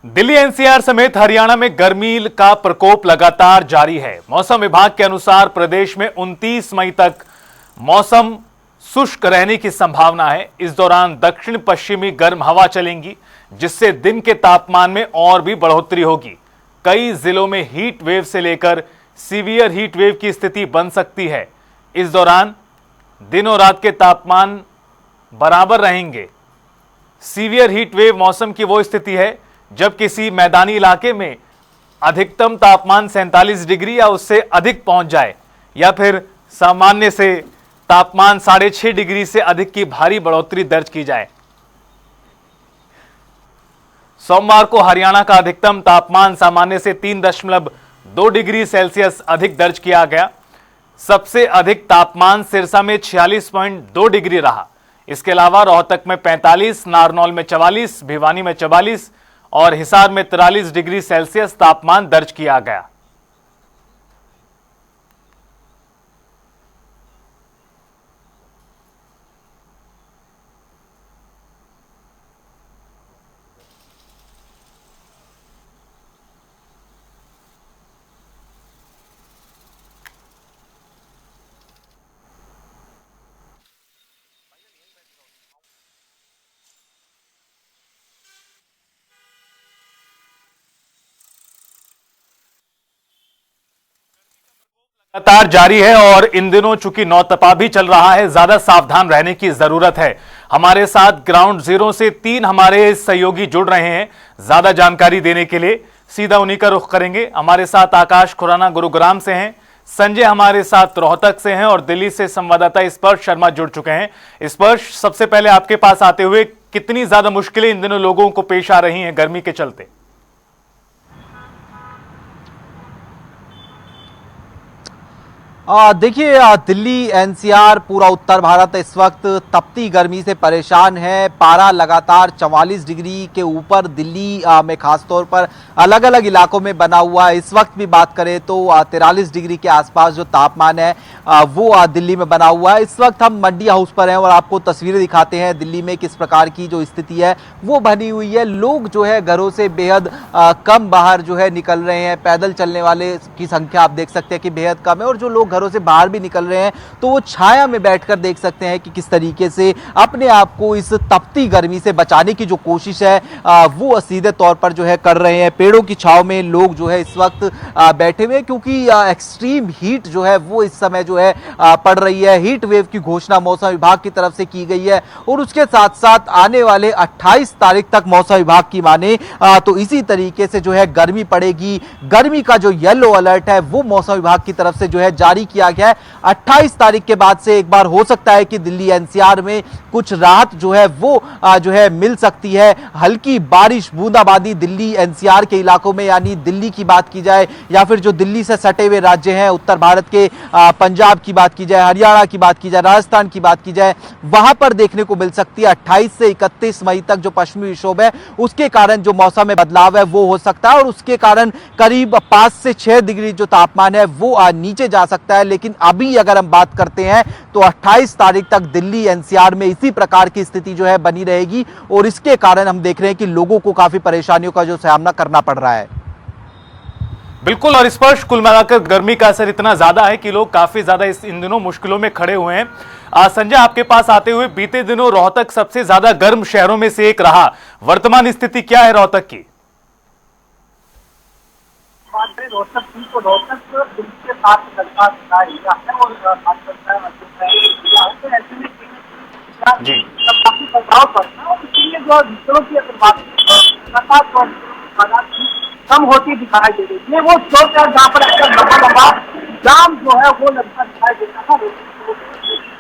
Delhi NCR समेत हरियाणा में गर्मी का प्रकोप लगातार जारी है। मौसम विभाग के अनुसार प्रदेश में 29 मई तक मौसम शुष्क रहने की संभावना है। इस दौरान दक्षिण पश्चिमी गर्म हवा चलेंगी, जिससे दिन के तापमान में और भी बढ़ोतरी होगी। कई जिलों में हीट वेव से लेकर सीवियर हीट वेव की स्थिति बन सकती है। इस दौरान दिन और रात के तापमान बराबर रहेंगे। सीवियर हीट वेव मौसम की वो स्थिति है जब किसी मैदानी इलाके में अधिकतम तापमान 47 डिग्री या उससे अधिक पहुंच जाए, या फिर सामान्य से तापमान 6.5 डिग्री से अधिक की भारी बढ़ोतरी दर्ज की जाए। सोमवार को हरियाणा का अधिकतम तापमान सामान्य से 3.2 डिग्री सेल्सियस अधिक दर्ज किया गया। सबसे अधिक तापमान सिरसा में 46.2 डिग्री रहा। इसके अलावा रोहतक में 45, नारनौल में 44, भिवानी में 44 और हिसार में 43 डिग्री सेल्सियस तापमान दर्ज किया गया। लगातार जारी है और इन दिनों चूंकि नौतपा भी चल रहा है, ज्यादा सावधान रहने की जरूरत है। हमारे साथ ग्राउंड जीरो से 3 हमारे सहयोगी जुड़ रहे हैं ज्यादा जानकारी देने के लिए। सीधा उन्हीं का रुख करेंगे। हमारे साथ आकाश खुराना गुरुग्राम से हैं, संजय हमारे साथ रोहतक से हैं और दिल्ली से संवाददाता स्पर्श शर्मा जुड़ चुके हैं। स्पर्श, सबसे पहले आपके पास आते हुए, कितनी ज्यादा मुश्किलें इन दिनों लोगों को पेश आ रही हैं गर्मी के चलते? देखिए, दिल्ली एनसीआर पूरा उत्तर भारत इस वक्त तपती गर्मी से परेशान है। पारा लगातार 44 डिग्री के ऊपर दिल्ली में खासतौर पर अलग अलग इलाकों में बना हुआ है। इस वक्त भी बात करें तो 43 डिग्री के आसपास जो तापमान है वो दिल्ली में बना हुआ है। इस वक्त हम मंडी हाउस पर हैं और आपको तस्वीरें दिखाते हैं दिल्ली में किस प्रकार की जो स्थिति है वो बनी हुई है। लोग जो है घरों से बेहद कम बाहर जो है निकल रहे हैं। पैदल चलने वाले की संख्या आप देख सकते हैं कि बेहद कम है और जो लोग घरों से बाहर भी निकल रहे हैं तो वो छाया में बैठकर देख सकते हैं कि किस तरीके से अपने आप को इस तपती गर्मी से बचाने की जो कोशिश है वो सीधे तौर पर जो है कर रहे हैं। पेड़ों की छांव में लोग जो है इस वक्त बैठे हुए हैं, क्योंकि एक्सट्रीम हीट जो है वो इस समय जो है पड़ रही है। हीट वेव की घोषणा मौसम विभाग की तरफ से की गई है और उसके साथ साथ आने वाले 28 तारीख तक मौसम विभाग की माने तो इसी तरीके से जो है गर्मी पड़ेगी। गर्मी का जो येलो अलर्ट है वो मौसम विभाग की तरफ से जो है जारी किया गया है। 28 तारीख के बाद से एक बार हो सकता है कि दिल्ली एनसीआर में कुछ राहत जो है वो जो है मिल सकती है। हल्की बारिश, बूंदाबांदी दिल्ली एनसीआर के इलाकों में, यानी दिल्ली की बात की जाए या फिर जो दिल्ली से सटे हुए राज्य हैं उत्तर भारत के, पंजाब की बात की जाए, हरियाणा की बात की जाए, राजस्थान की बात की जाए, वहां पर देखने को मिल सकती है। 28 से 31 मई तक जो पश्चिमी विक्षोभ है उसके कारण जो मौसम में बदलाव है वो हो सकता है और उसके कारण करीब 5 से 6 डिग्री जो तापमान है वो नीचे जा सकता है। लेकिन अभी अगर हम बात करते हैं तो 28 तारीख तक दिल्ली एनसीआर में इसी प्रकार की स्थिति जो है बनी रहेगी और इसके कारण हम देख रहे हैं कि लोगों को काफी परेशानियों का जो सामना करना पड़ रहा है। बिल्कुल, और स्पर्श, कुल मिलाकर गर्मी का असर इतना ज्यादा है कि लोग काफी ज्यादा इन दिनों मुश्किलों में खड़े हुए हैं। संजय, आपके पास आते हुए, बीते दिनों रोहतक सबसे ज्यादा गर्म शहरों में से एक रहा। वर्तमान स्थिति क्या है रोहतक की? रोहतक को रोहतक दिल्ली के साथ लगता है और जी काफी प्रभाव पड़ता है और इसलिए जो दूसरों की अगर बात कम होती दिखाई दे रही है। वो चौक है जहाँ पर अक्सर लंबा लंबा जाम जो है वो लगता दिखाई देता था।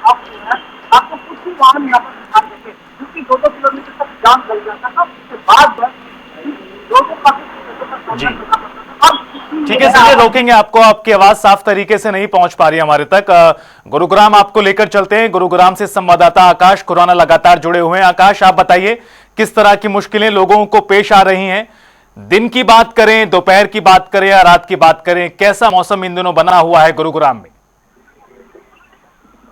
आप जो है आपको कुछ भी वाहन यहाँ पर दिखा देंगे, क्योंकि 2-2 किलोमीटर तक जाम लग जाता था। उसके बाद लोगों को काफी जी ठीक है संजय, रोकेंगे आपको। आपकी आवाज साफ तरीके से नहीं पहुंच पा रही हमारे तक। गुरुग्राम आपको लेकर चलते हैं। गुरुग्राम से संवाददाता आकाश खुराना लगातार जुड़े हुए हैं। आकाश, आप बताइए किस तरह की मुश्किलें लोगों को पेश आ रही हैं? दिन की बात करें, दोपहर की बात करें या रात की बात करें, कैसा मौसम इन दिनों बना हुआ है गुरुग्राम में?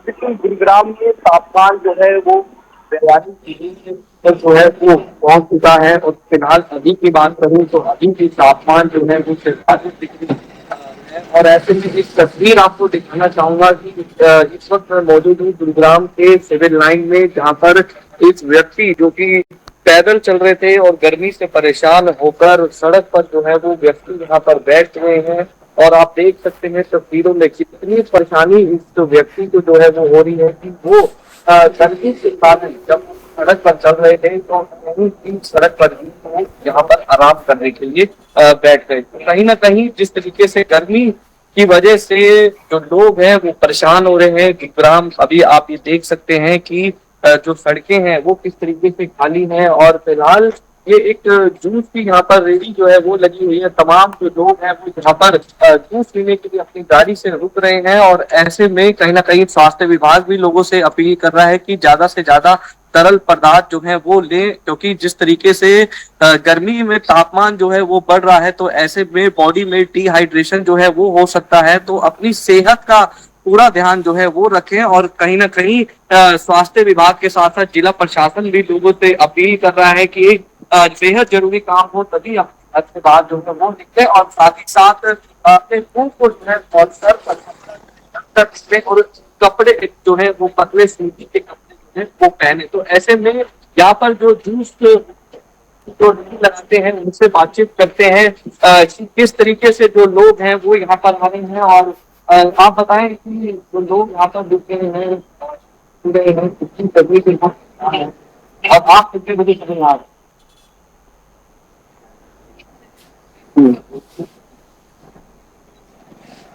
गुरुग्राम में तापमान जो है वो तैयारी के लिए जो है वो पहुंच चुका है। और फिलहाल अभी की बात करूं तो अभी की तापमान जो है वो 43 डिग्री है। और ऐसे में एक तस्वीर आपको दिखाना चाहूंगा कि इस वक्त मैं मौजूद हूँ गुरुग्राम के सिविल लाइन में, जहाँ पर एक व्यक्ति जो कि पैदल चल रहे थे और गर्मी से परेशान होकर सड़क पर जो है वो व्यक्ति यहाँ पर बैठ गए हैं। और आप देख सकते हैं तस्वीरों में कितनी परेशानी इस व्यक्ति को जो है वो हो रही है कि वो गर्मी के कारण जब सड़क पर चल रहे थे तो कहीं भी सड़क पर ही वो यहाँ पर आराम करने के लिए बैठ गए। कहीं ना कहीं जिस तरीके से गर्मी की वजह से जो लोग हैं वो परेशान हो रहे हैं। गुरुग्राम अभी आप ये देख सकते हैं कि जो सड़कें हैं वो किस तरीके से खाली हैं। और फिलहाल ये एक जूस की यहाँ पर रेडी जो है वो लगी हुई है। तमाम जो लोग हैं वो यहाँ पर जूस पीने के लिए अपनी गाड़ी से रुक रहे हैं। और ऐसे में कहीं ना कहीं स्वास्थ्य विभाग भी लोगों से अपील कर रहा है कि ज्यादा से ज्यादा तरल पदार्थ जो है वो ले, क्योंकि जिस तरीके से गर्मी में तापमान जो है वो बढ़ रहा है तो ऐसे में बॉडी में डिहाइड्रेशन जो है वो हो सकता है। तो अपनी सेहत का पूरा ध्यान जो है वो रखें। और कहीं ना कहीं स्वास्थ्य विभाग के साथ साथ जिला प्रशासन भी लोगों से अपील कर रहा है कि बेहद जरूरी काम हो तभी घर से बाहर जो है वो निकले। और साथ ही साथ अपने मुंह को जो है और सर पर और कपड़े जो है वो पतले सूती के कपड़े जो है वो पहने। तो ऐसे में यहाँ पर जो जूस जो नहीं लगाते हैं उनसे बातचीत करते हैं किस तरीके से जो लोग हैं वो यहाँ पर आ रहे हैं। और आप बताएं कि जो लोग यहाँ पर रुके हैं कितनी तकलीफ है और आप कितने बजे चले आ रहे?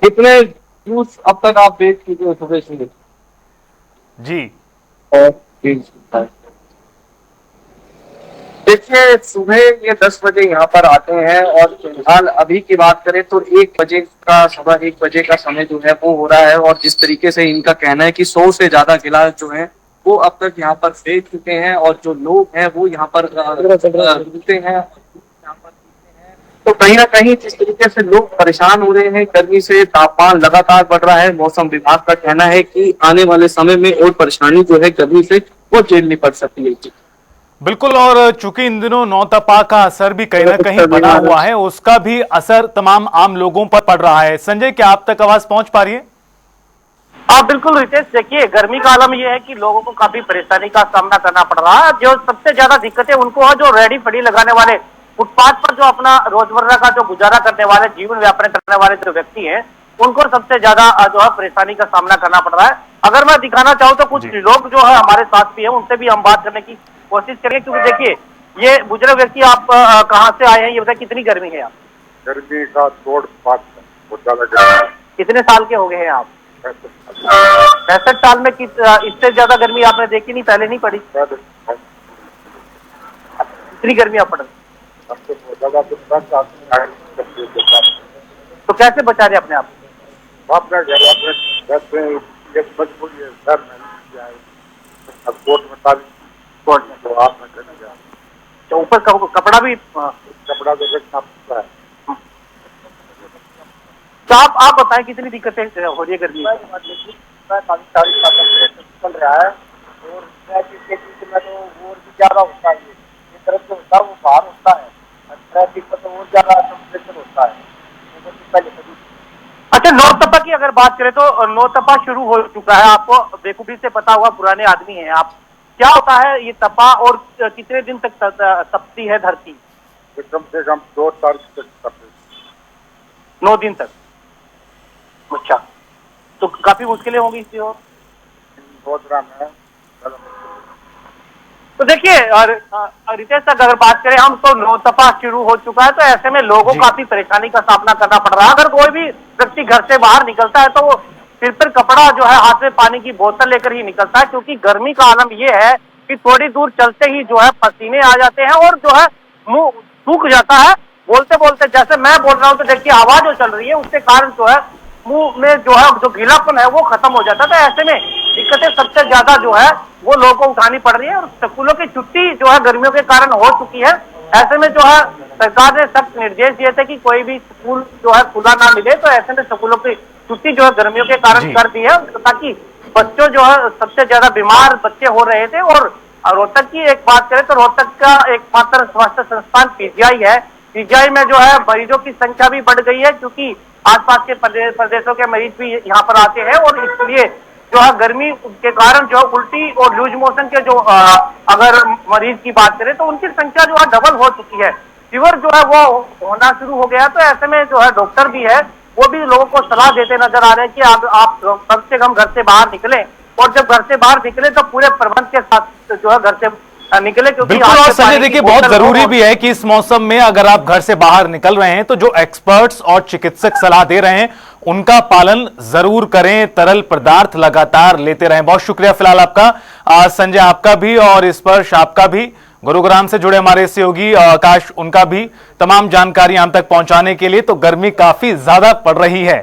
कितने जूस अब तक आप बेच चुके हो सुबह से? जी और देखिए सुबह ये 10 बजे यहाँ पर आते हैं और फिलहाल अभी की बात करें तो 1 बजे का समय जो है वो हो रहा है। और जिस तरीके से इनका कहना है कि 100 से ज्यादा गिलास जो है वो अब तक यहाँ पर फेंक चुके हैं। और जो लोग हैं वो यहाँ पर रुकते हैं। तो कहीं ना कहीं जिस तरीके से लोग परेशान हो रहे हैं गर्मी से, तापमान लगातार बढ़ रहा है। मौसम विभाग का कहना है कि आने वाले समय में और परेशानी जो है गर्मी से वो झेलनी पड़ सकती है। बिल्कुल। और चूंकि इन दिनों नौतपा का असर भी कहीं ना कहीं बना हुआ है, उसका भी असर तमाम आम लोगों पर पड़ रहा है। संजय, क्या आप तक आवाज पहुंच पा रही है? हाँ बिल्कुल रितेश, देखिए गर्मी का आलम यह है कि लोगों को काफी परेशानी का सामना करना पड़ रहा है। जो सबसे ज्यादा दिक्कतें उनको है जो रेडी फड़ी लगाने वाले, फुटपाथ पर जो अपना रोजमर्रा का जो गुजारा करने वाले, जीवन व्यापन करने वाले जो व्यक्ति हैं उनको सबसे ज्यादा जो है परेशानी का सामना करना पड़ रहा है। अगर मैं दिखाना चाहूँ तो कुछ लोग जो है हमारे साथ भी है, उनसे भी हम बात करने की कोशिश करेंगे। क्योंकि देखिए ये बुजुर्ग व्यक्ति, आप कहाँ से आए हैं ये बताए, कितनी गर्मी है? आप गर्मी का तोड़ पात बहुत ज्यादा गर्मी है। कितने साल के हो गए हैं आप? 65 साल में इससे ज्यादा गर्मी आपने देखी नहीं, पहले नहीं पड़ी? इतनी गर्मी आप पड़ रही, तो कैसे बचा रहे अपने आप? अपने घर में मजबूरी है, घर में अब कोर्ट में कोर्ट में तो आप में करने जा, तो ऊपर कपड़ा भी कपड़ा तो रखना पड़ता है। तो आप बताएं कितनी दिक्कतें हो रही है गर्मी में? चल रहा है और ट्रैफिक के बीच में तो और भी ज्यादा होता है। ये तरफ से होता है वो बाहर होता है, ट्रैफिक पर तो और ज्यादा टेम्परेचर होता है। अच्छा, नौतपा की अगर बात करें तो नौतपा शुरू हो चुका है। आपको बेखूबी से पता होगा, पुराने आदमी हैं आप। क्या होता है ये तपा और कितने दिन तक तपती है धरती? कम से कम 2 तारीख तक 9 दिन तक। अच्छा, तो काफी मुश्किलें होंगी इसकी और बहुत राम है। तो देखिए रितेश तक अगर बात करें हम तो नौतपा शुरू हो चुका है। तो ऐसे में लोगों को काफी परेशानी का सामना करना पड़ रहा है। अगर कोई भी व्यक्ति घर से बाहर निकलता है तो वो सिर पर कपड़ा जो है, हाथ में पानी की बोतल लेकर ही निकलता है। क्योंकि गर्मी का आलम ये है कि थोड़ी दूर चलते ही जो है पसीने आ जाते हैं और जो है मुंह सूख जाता है। बोलते बोलते जैसे मैं बोल रहा हूँ तो देखिए आवाज जो चल रही है उसके कारण जो है मुंह में जो है जो गीलापन है वो खत्म हो जाता है। तो ऐसे में दिक्कतें सबसे ज्यादा जो है वो लोगों को उठानी पड़ रही है। और स्कूलों की छुट्टी जो है गर्मियों के कारण हो चुकी है। ऐसे में जो है सरकार ने सख्त निर्देश दिए थे कि कोई भी स्कूल जो है खुला ना मिले। तो ऐसे में स्कूलों की छुट्टी जो है गर्मियों के कारण कर दी है, ताकि बच्चों जो है सबसे ज्यादा बीमार बच्चे हो रहे थे और रोहतक की एक बात करें तो रोहतक का एकमात्र स्वास्थ्य संस्थान पीजीआई है। पीजीआई में जो है मरीजों की संख्या भी बढ़ गई है, क्योंकि आसपास के प्रदेशों के मरीज भी यहाँ पर आते हैं, और इसलिए जो है गर्मी के कारण जो उल्टी और लूज मोशन के जो अगर मरीज की बात करें तो उनकी संख्या जो है डबल हो चुकी है। फीवर जो है वो होना शुरू हो गया। तो ऐसे में जो है डॉक्टर भी है वो भी लोगों को सलाह देते नजर आ रहे हैं कि आप कम से कम घर से बाहर निकलें, और जब घर से बाहर निकले तो पूरे प्रबंध के साथ जो है घर से निकले, क्योंकि बिल्कुल। और संजय देखिए, बहुत जरूरी भी है कि इस मौसम में अगर आप घर से बाहर निकल रहे हैं तो जो एक्सपर्ट्स और चिकित्सक सलाह दे रहे हैं उनका पालन जरूर करें, तरल पदार्थ लगातार लेते रहें। बहुत शुक्रिया फिलहाल आपका संजय, आपका भी, और स्पर्श आपका भी। गुरुग्राम से जुड़े हमारे सहयोगी आकाश, उनका भी तमाम जानकारी हम तक पहुंचाने के लिए। तो गर्मी काफी ज्यादा पड़ रही है।